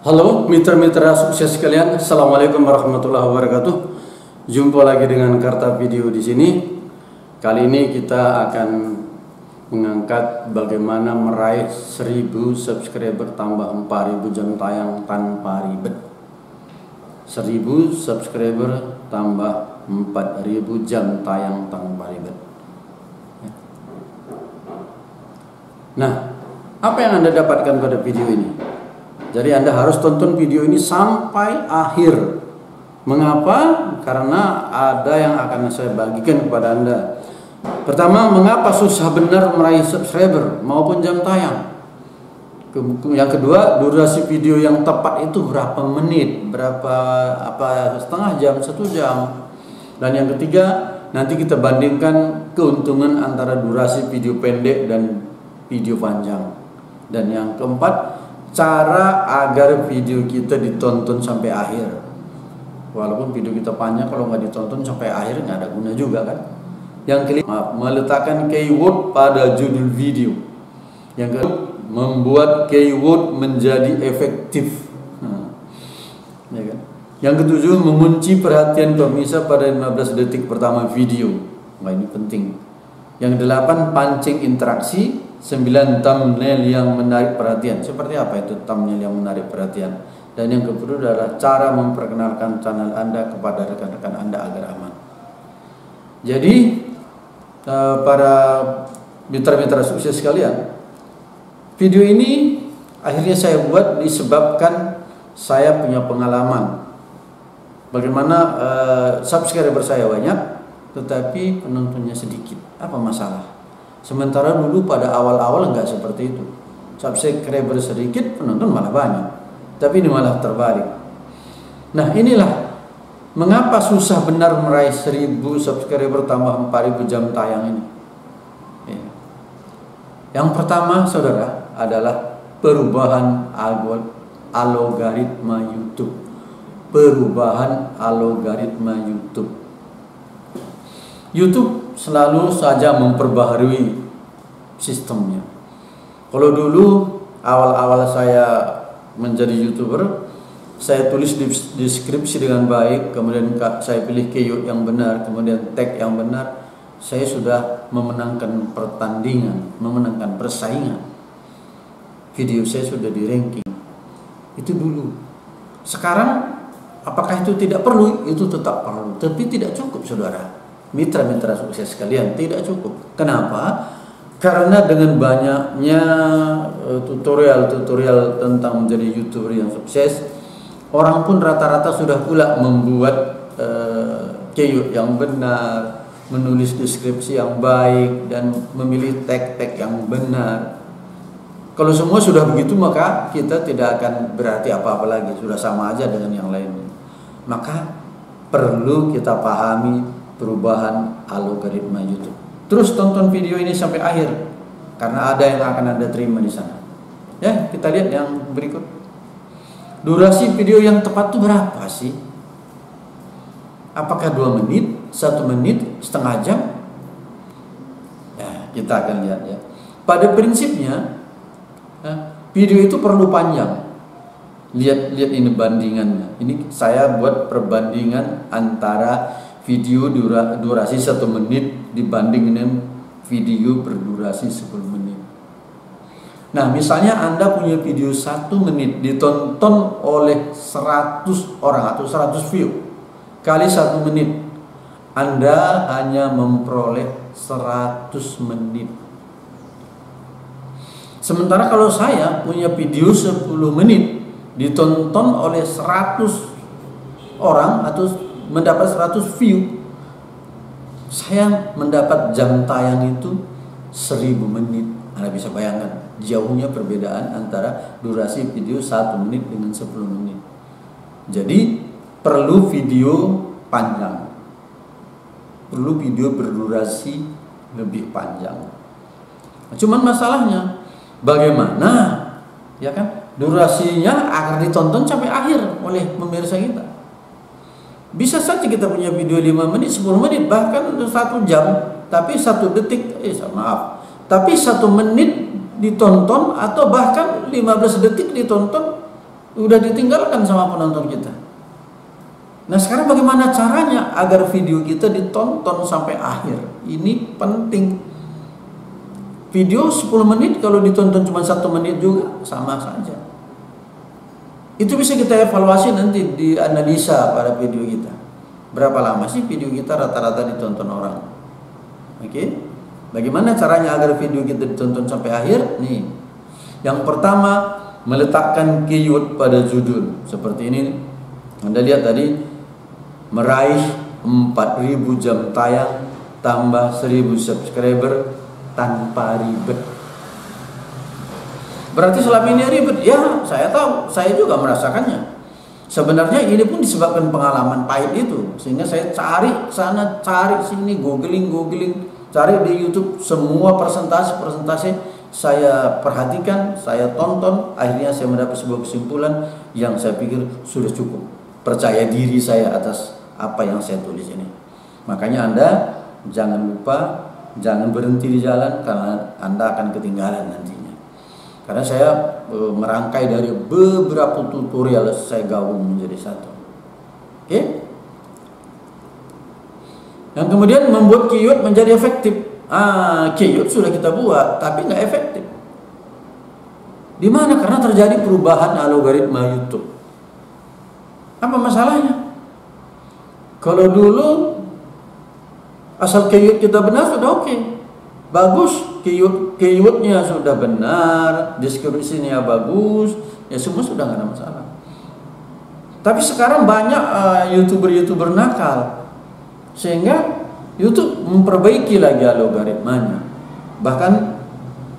Halo mitra-mitra sukses sekalian, Assalamualaikum warahmatullahi wabarakatuh. Jumpa lagi dengan Karta Video di sini. Kali ini kita akan mengangkat bagaimana meraih 1000 subscriber tambah 4000 jam tayang tanpa ribet. 1000 subscriber tambah 4000 jam tayang tanpa ribet. Nah, apa yang Anda dapatkan pada video ini? Jadi Anda harus tonton video ini sampai akhir. Mengapa? Karena ada yang akan saya bagikan kepada Anda. Pertama, mengapa susah benar meraih subscriber maupun jam tayang. Yang kedua, durasi video yang tepat itu berapa menit, setengah jam, 1 jam. Dan yang ketiga, nanti kita bandingkan keuntungan antara durasi video pendek dan video panjang. Dan yang keempat, cara agar video kita ditonton sampai akhir. Walaupun video kita panjang, kalau nggak ditonton sampai akhir nggak ada guna juga kan. Yang kelima, meletakkan keyword pada judul video. Yang kedua, membuat keyword menjadi efektif. Ya kan? Yang ketujuh, mengunci perhatian pemirsa pada 15 detik pertama video. Nah, ini penting. Yang delapan, pancing interaksi. 9, thumbnail yang menarik perhatian. Seperti apa itu thumbnail yang menarik perhatian? Dan yang ke-10 adalah cara memperkenalkan channel Anda kepada rekan-rekan Anda agar aman. Jadi para mitra-mitra sukses sekalian, video ini akhirnya saya buat disebabkan saya punya pengalaman bagaimana subscriber saya banyak tetapi penontonnya sedikit. Apa masalah? Sementara dulu pada awal-awal enggak seperti itu. Subscriber sedikit, penonton malah banyak. Tapi ini malah terbalik. Nah, inilah mengapa susah benar meraih 1000 subscriber tambah 4000 jam tayang ini. Yang pertama, saudara, adalah perubahan algoritma YouTube. Perubahan algoritma YouTube. YouTube selalu saja memperbaharui sistemnya. Kalau dulu awal-awal saya menjadi YouTuber, saya tulis deskripsi dengan baik, kemudian saya pilih keyword yang benar, kemudian tag yang benar, saya sudah memenangkan pertandingan, memenangkan persaingan. Video saya sudah di ranking. Itu dulu. Sekarang apakah itu tidak perlu? Itu tetap perlu, tapi tidak cukup, saudara. Mitra-mitra sukses sekalian, tidak cukup. Kenapa? Karena dengan banyaknya tutorial-tutorial tentang menjadi YouTuber yang sukses, orang pun rata-rata sudah pula membuat keyword yang benar, menulis deskripsi yang baik, dan memilih tag-tag yang benar. Kalau semua sudah begitu, maka kita tidak akan berarti apa-apa lagi, sudah sama aja dengan yang lainnya. Maka perlu kita pahami perubahan algoritma YouTube. Terus tonton video ini sampai akhir, karena ada yang akan Anda terima di sana. Ya, kita lihat yang berikut. Durasi video yang tepat itu berapa sih? Apakah 2 menit, 1 menit, setengah jam? Ya, kita akan lihat ya. Pada prinsipnya, video itu perlu panjang. Lihat ini bandingannya. Ini saya buat perbandingan antara video durasi 1 menit dibanding dengan video berdurasi 10 menit. Nah, misalnya Anda punya video 1 menit ditonton oleh 100 orang atau 100 view kali 1 menit, Anda hanya memperoleh 100 menit. Sementara kalau saya punya video 10 menit ditonton oleh 100 orang atau mendapat 100 view, saya mendapat jam tayang itu 1000 menit. Anda bisa bayangkan jauhnya perbedaan antara durasi video 1 menit dengan 10 menit. Jadi perlu video panjang, perlu video berdurasi lebih panjang. Cuman masalahnya bagaimana, ya kan, durasinya agar ditonton sampai akhir oleh pemirsa kita. Bisa saja kita punya video 5 menit, 10 menit, bahkan 1 jam, tapi 1 detik, tapi 1 menit ditonton atau bahkan 15 detik ditonton udah ditinggalkan sama penonton kita. Nah sekarang bagaimana caranya agar video kita ditonton sampai akhir? Ini penting. Video 10 menit kalau ditonton cuma 1 menit juga sama saja. Itu bisa kita evaluasi nanti di analisa pada video kita. Berapa lama sih video kita rata-rata ditonton orang? Oke? Bagaimana caranya agar video kita ditonton sampai akhir? Nih. Yang pertama, meletakkan keyword pada judul. Seperti ini. Anda lihat tadi, meraih 4.000 jam tayang tambah 1.000 subscriber tanpa ribet. Berarti selama ini ribet? Ya, saya tahu, saya juga merasakannya. Sebenarnya ini pun disebabkan pengalaman pahit itu, sehingga saya cari sana, cari sini, googling, cari di YouTube semua presentasi saya perhatikan, saya tonton, akhirnya saya mendapat sebuah kesimpulan yang saya pikir sudah cukup. Percaya diri saya atas apa yang saya tulis ini. Makanya Anda jangan lupa, jangan berhenti di jalan karena Anda akan ketinggalan nantinya. Karena saya merangkai dari beberapa tutorial saya gabung menjadi satu. Oke? Yang kemudian membuat keyword menjadi efektif. Keyword sudah kita buat, tapi nggak efektif. Di mana? Karena terjadi perubahan algoritma YouTube. Apa masalahnya? Kalau dulu asal keyword kita benar sudah oke. Bagus. Keywordnya sudah benar, deskripsinya bagus, ya semua sudah nggak ada masalah. Tapi sekarang banyak youtuber nakal, sehingga YouTube memperbaiki lagi algoritmanya. Bahkan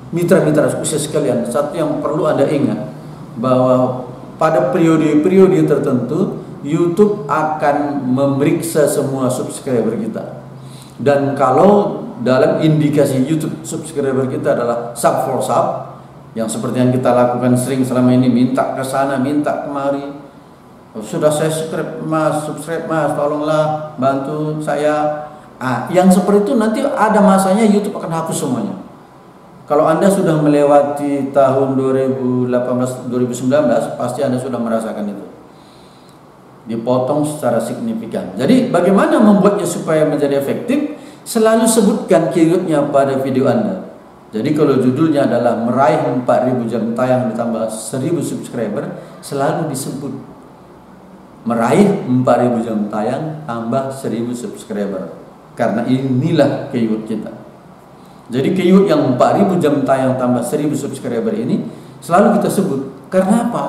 mitra-mitra khusus sekalian, satu yang perlu Anda ingat bahwa pada periode-periode tertentu YouTube akan memeriksa semua subscriber kita. Dan kalau dalam indikasi YouTube subscriber kita adalah sub for sub, yang seperti yang kita lakukan sering selama ini, minta ke sana, minta kemari, sudah saya subscribe mas, tolonglah bantu saya. Yang seperti itu nanti ada masanya YouTube akan hapus semuanya. Kalau Anda sudah melewati tahun 2018-2019, pasti Anda sudah merasakan itu, dipotong secara signifikan. Jadi bagaimana membuatnya supaya menjadi efektif? Selalu sebutkan keywordnya pada video Anda. Jadi kalau judulnya adalah meraih 4.000 jam tayang ditambah 1.000 subscriber, selalu disebut meraih 4.000 jam tayang tambah 1.000 subscriber. Karena inilah keyword kita. Jadi keyword yang 4.000 jam tayang tambah 1.000 subscriber ini selalu kita sebut. Karena apa?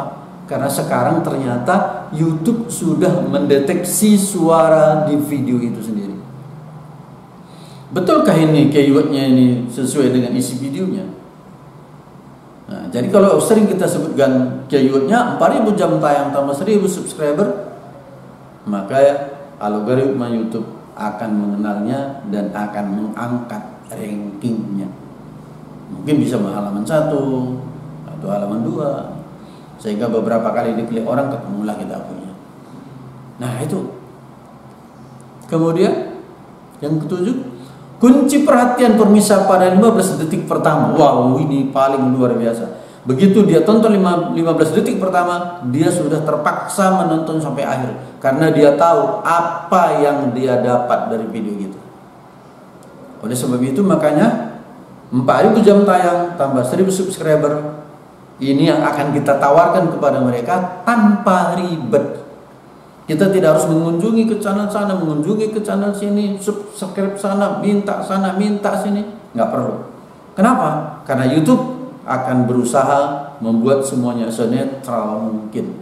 Karena sekarang ternyata YouTube sudah mendeteksi suara di video itu sendiri. Betulkah ini keywordnya ini sesuai dengan isi videonya? Nah, jadi kalau sering kita sebutkan keywordnya 4.000 jam tayang tambah 1.000 subscriber, maka algoritma YouTube akan mengenalnya dan akan mengangkat rankingnya. Mungkin bisa halaman 1 atau halaman 2, sehingga beberapa kali diklik orang ketemulah kita punya. Nah itu. Kemudian yang ketujuh, kunci perhatian pemirsa pada 15 detik pertama. Wow, ini paling luar biasa. Begitu dia tonton 15 detik pertama, dia sudah terpaksa menonton sampai akhir. Karena dia tahu apa yang dia dapat dari video kita. Oleh sebab itu makanya 4.000 jam tayang tambah 1.000 subscriber, ini yang akan kita tawarkan kepada mereka tanpa ribet. Kita tidak harus mengunjungi ke channel sana, mengunjungi ke channel sini, subscribe sana, minta sini, nggak perlu. Kenapa? Karena YouTube akan berusaha membuat semuanya senetral mungkin,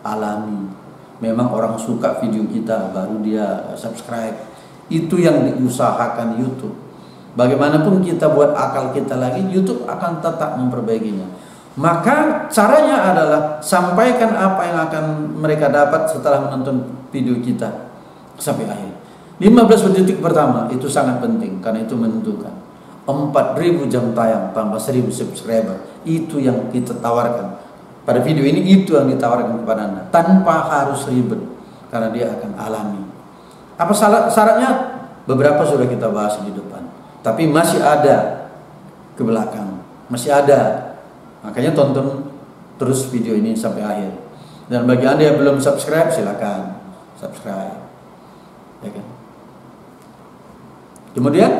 alami. Memang orang suka video kita, baru dia subscribe. Itu yang diusahakan YouTube. Bagaimanapun kita buat akal kita lagi, YouTube akan tetap memperbaikinya. Maka caranya adalah sampaikan apa yang akan mereka dapat setelah menonton video kita sampai akhir. 15 detik pertama itu sangat penting karena itu menentukan. 4.000 jam tayang tambah 1.000 subscriber, itu yang kita tawarkan. Pada video ini itu yang ditawarkan kepada Anda tanpa harus ribet karena dia akan alami. Apa syaratnya? Beberapa sudah kita bahas di depan, tapi masih ada ke belakang, masih ada. Makanya tonton terus video ini sampai akhir. Dan bagi Anda yang belum subscribe, silakan subscribe. Ya kan? Kemudian,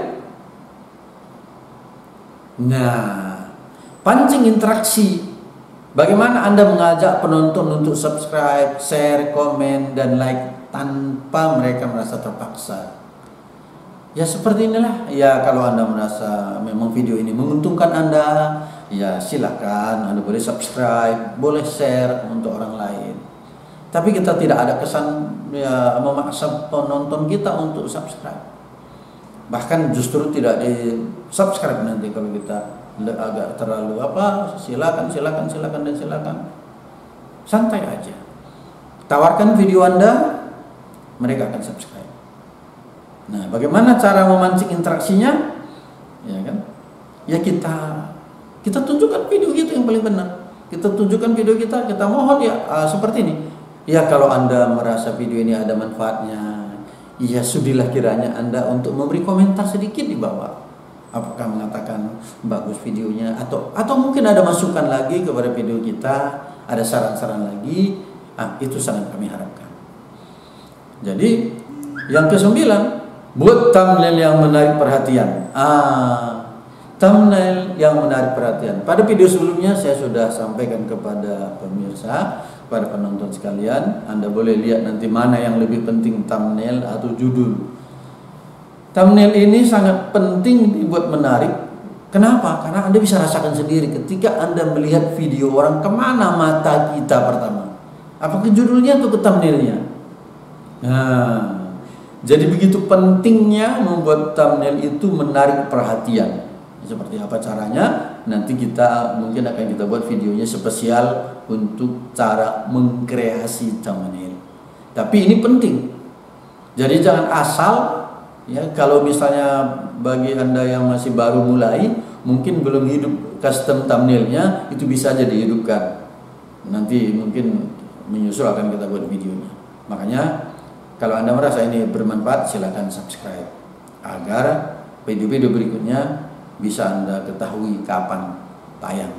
nah, pancing interaksi. Bagaimana Anda mengajak penonton untuk subscribe, share, komen, dan like tanpa mereka merasa terpaksa? Ya seperti inilah. Ya kalau Anda merasa memang video ini menguntungkan Anda, ya silakan Anda boleh subscribe, boleh share untuk orang lain. Tapi kita tidak ada kesan ya memaksa penonton kita untuk subscribe. Bahkan justru tidak di subscribe nanti kalau kita agak terlalu silakan dan silakan. Santai aja. Tawarkan video Anda, mereka akan subscribe. Nah, bagaimana cara memancing interaksinya? Ya kan? Ya kita tunjukkan video kita yang paling benar. Kita tunjukkan video kita mohon ya seperti ini. Ya kalau Anda merasa video ini ada manfaatnya, ya sudilah kiranya Anda untuk memberi komentar sedikit di bawah. Apakah mengatakan bagus videonya atau mungkin ada masukan lagi kepada video kita, ada saran-saran lagi, itu sangat kami harapkan. Jadi yang ke-9, buat thumbnail yang menarik perhatian. Thumbnail yang menarik perhatian. Pada video sebelumnya saya sudah sampaikan kepada pemirsa, pada penonton sekalian, Anda boleh lihat nanti mana yang lebih penting, thumbnail atau judul. Thumbnail ini sangat penting dibuat menarik. Kenapa? Karena Anda bisa rasakan sendiri ketika Anda melihat video orang, kemana mata kita pertama? Apa ke judulnya atau ke thumbnailnya? Nah, jadi begitu pentingnya membuat thumbnail itu menarik perhatian. Seperti apa caranya? Nanti kita mungkin akan kita buat videonya spesial untuk cara mengkreasi thumbnail. Tapi ini penting. Jadi jangan asal. Ya, kalau misalnya bagi Anda yang masih baru mulai, mungkin belum hidup custom thumbnailnya, itu bisa aja dihidupkan. Nanti mungkin menyusul akan kita buat videonya. Makanya kalau Anda merasa ini bermanfaat, silakan subscribe agar video-video berikutnya bisa Anda ketahui kapan tayang.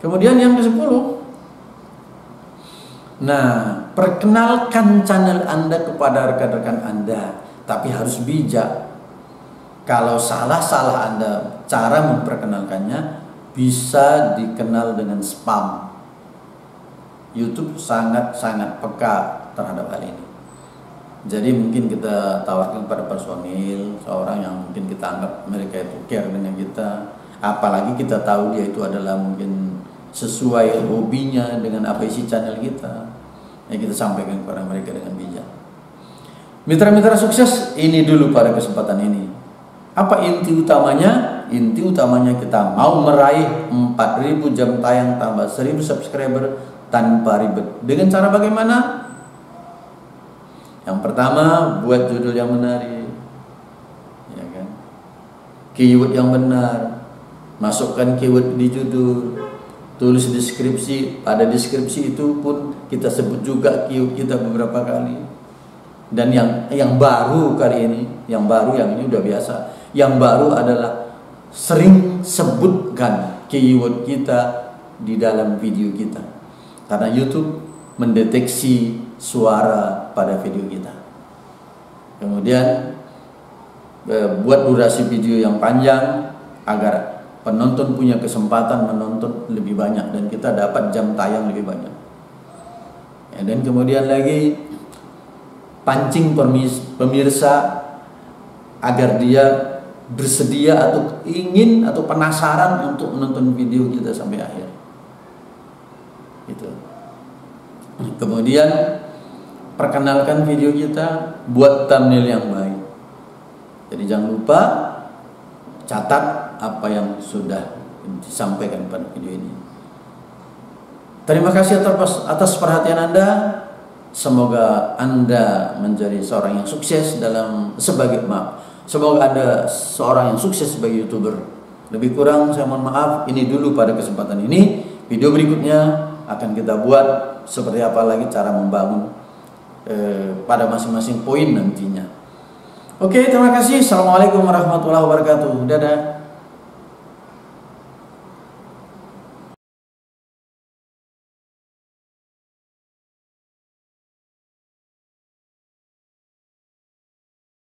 Kemudian yang ke-10, nah, perkenalkan channel Anda kepada rekan-rekan Anda, tapi harus bijak. Kalau salah Anda cara memperkenalkannya, bisa dikenal dengan spam. YouTube sangat peka terhadap hal ini. Jadi mungkin kita tawarkan pada personil, seorang yang mungkin kita anggap mereka itu care dengan kita, apalagi kita tahu dia itu adalah mungkin sesuai hobinya dengan apa isi channel kita, ya kita sampaikan kepada mereka dengan bijak. Mitra-mitra sukses, ini dulu pada kesempatan ini. Apa inti utamanya? Inti utamanya kita mau meraih 4.000 jam tayang tambah 1.000 subscriber tanpa ribet. Dengan cara bagaimana? Yang pertama, buat judul yang menarik, ya kan? Keyword yang benar, masukkan keyword di judul, tulis deskripsi. Pada deskripsi itu pun kita sebut juga keyword kita beberapa kali. Dan yang baru kali ini, yang ini udah biasa. Yang baru adalah sering sebutkan keyword kita di dalam video kita, karena YouTube mendeteksi suara pada video kita. Kemudian buat durasi video yang panjang agar penonton punya kesempatan menonton lebih banyak dan kita dapat jam tayang lebih banyak. Ya, dan kemudian lagi pancing pemirsa agar dia bersedia atau ingin atau penasaran untuk menonton video kita sampai akhir. Gitu. Kemudian perkenalkan video kita, buat thumbnail yang baik. Jadi jangan lupa catat apa yang sudah disampaikan pada video ini. Terima kasih atas perhatian Anda. Semoga Anda menjadi seorang yang sukses semoga Anda seorang yang sukses sebagai YouTuber. Lebih kurang saya mohon maaf. Ini dulu pada kesempatan ini. Video berikutnya akan kita buat seperti apa lagi cara membangun pada masing-masing poin nantinya. Oke, terima kasih. Assalamualaikum warahmatullahi wabarakatuh. Dadah.